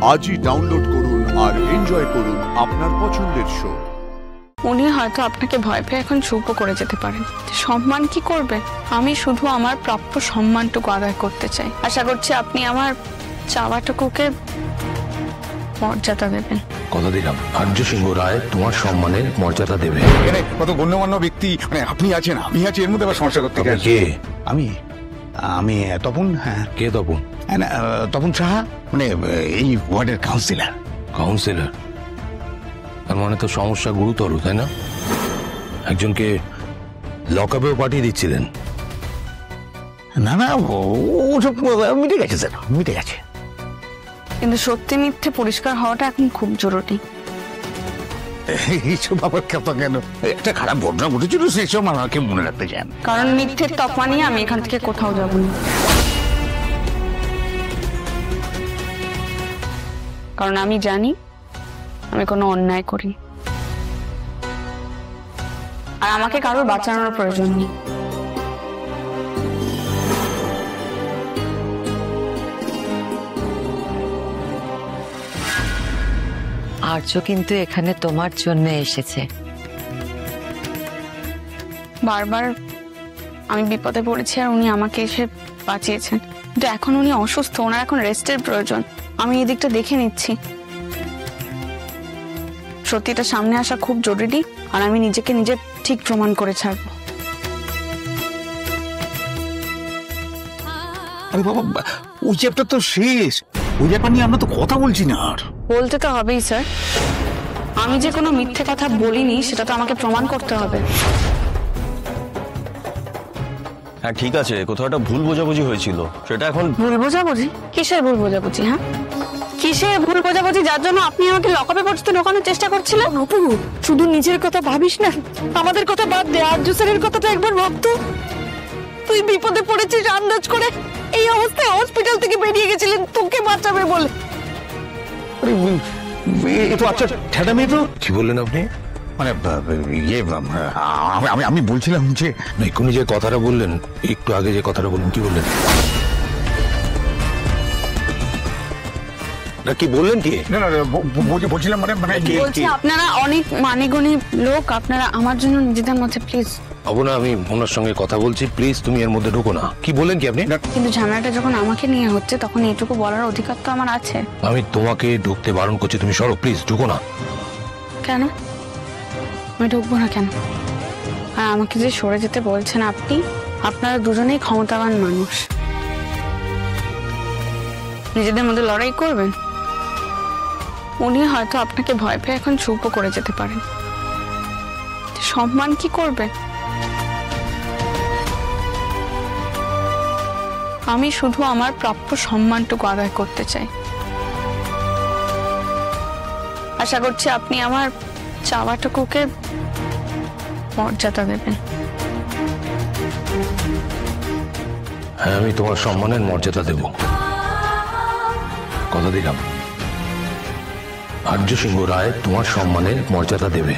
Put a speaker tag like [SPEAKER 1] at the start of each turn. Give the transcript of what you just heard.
[SPEAKER 1] আজই ডাউনলোড করুন আর এনজয় করুন আপনার পছন্দের শো।
[SPEAKER 2] উনি হয়তো আপনাকে ভয় পেয়ে এখন চুপও করে যেতে পারেন। সম্মান কি করবে? আমি শুধু আমার প্রাপ্য সম্মানটুকু আদায় করতে চাই। আশা করছি আপনি আমার চাওয়াটুকুকে মর্যাদা দেবেন।
[SPEAKER 3] কথা দিলাম, আর্য সিংহ রায় তোমার সম্মানের মর্যাদা দেবে।
[SPEAKER 4] এখানে কত গণ্যমান্য ব্যক্তি আপনি আছেন, আমি আছি, এর মধ্যে আবার সমস্যা করতে
[SPEAKER 3] কে?
[SPEAKER 4] আমি তপন। হ্যাঁ,
[SPEAKER 3] কে তপন?
[SPEAKER 4] তপন সাহা, এই ওয়ার্ডের কাউন্সিলর।
[SPEAKER 3] কাউন্সিলর? তার মানে তো সমস্যা গুরুতর, তাই না? একজনকে লকআপেও পাঠিয়ে দিচ্ছিলেন?
[SPEAKER 4] না ওসব মিটে গেছে স্যার, মিটে গেছে।
[SPEAKER 2] কিন্তু সত্যি মিথ্যে পরিষ্কার হওয়াটা এখন খুব জরুরি।
[SPEAKER 4] এইসব আবার কথা কেন? একটা খারাপ ঘটনা ঘটেছিল, সেসব আমাকে মনে রাখতে চান?
[SPEAKER 2] কারণ মিথ্যের তকমা নিয়ে আমি এখান থেকে কোথাও যাব না। কারণ আমি জানি আমি কোনো অন্যায় করি, আর আমাকে কারোর বাঁচানোর প্রয়োজন নেই।
[SPEAKER 5] আর্য কিন্তু এখানে তোমার জন্য এসেছে।
[SPEAKER 2] বারবার আমি বিপদে পড়েছি আর উনি আমাকে এসে বাঁচিয়েছেন। কিন্তু এখন উনি অসুস্থ, ওনার এখন রেস্টের প্রয়োজন। আমি এই দিকটা দেখে নিচ্ছি। সত্যিটা সামনে আসা খুব জরুরি, আর আমি নিজেকে নিজে ঠিক প্রমাণ করে ছাড়বো।
[SPEAKER 4] আরে বাবা, ওই চ্যাপ্টার তো শেষ, ওই ব্যাপার নিয়ে আমরা তো কথা বলছি না। আর
[SPEAKER 2] বলতে তো হবেই স্যার। আমি যে কোনো মিথ্যে কথা বলিনি সেটা তো আমাকে প্রমাণ করতে হবে।
[SPEAKER 6] হ্যাঁ ঠিক আছে, কোথাও একটা ভুল বোঝাবুঝি হয়েছিল, সেটা এখন।
[SPEAKER 2] ভুল বোঝাবুঝি? কিসের ভুল বোঝাবুঝি? হ্যাঁ, কিসের ভুল বোঝাবুঝি যার জন্য আপনি আমাকে লকআপে পর্যন্ত ঢোকানোর চেষ্টা করছিলেন? অপু, শুধু নিজের কথা ভাবিস না, আমাদের কথা বাদ দে। আর্য স্যারের কথাটা একবার ভাবতো। তুই বিপদে পড়েছিস আন্দাজ করে, এই অবস্থায় হসপিটাল থেকে বেরিয়ে গেছিলেন তোকে বাঁচাবে বলে।
[SPEAKER 4] এ তো আচ্ছা ঠেটা মেয়ে তো।
[SPEAKER 3] কি বললেন আপনি?
[SPEAKER 4] আমি বলছিলাম যে
[SPEAKER 3] এক্ষুনি যে কথাটা বললেন, একটু আগে যে কথাটা বললেন, কি বললেন? না কি বললেন? কি
[SPEAKER 4] না বলছিলাম
[SPEAKER 2] বলছি আপনারা অনেক মানেগুণী লোক, আপনারা আমার জন্য নিজেদের মধ্যে প্লিজ।
[SPEAKER 3] না, আমি ওনার সঙ্গে কথা বলছি, প্লিজ তুমি এর মধ্যে ঢোকো না। কি বললেন কি আপনি?
[SPEAKER 2] কিন্তু ঝামেলাটা যখন আমাকে নিয়ে হচ্ছে তখন এইটুকু বলার অধিকার তো আমার আছে।
[SPEAKER 3] আমি তোমাকে ঢুকতে বারণ করছি, তুমি সরো, প্লিজ ঢুকো না।
[SPEAKER 2] কেন আমি ঢুকবো না কেন? আর আমাকে যে সরে যেতে বলছেন আপনি, আপনারা দুজনেই ক্ষমতাবান মানুষ, নিজেদের মধ্যে লড়াই করবেন। উনি হয়তো আপনাকে ভয় পেয়ে এখন চুপও করে যেতে পারেন। সম্মান কি করবে? আমি শুধু আমার প্রাপ্য সম্মানটুকু আদায় করতে চাই। আশা করছি আপনি আমার চাওয়াটুকুকে মর্যাদা দেবেন।
[SPEAKER 3] হ্যাঁ, আমি তোমার সম্মানের মর্যাদা দেব, কথা দিলাম। আর্য সিংহ রায় তোমার সম্মানের মর্যাদা দেবে।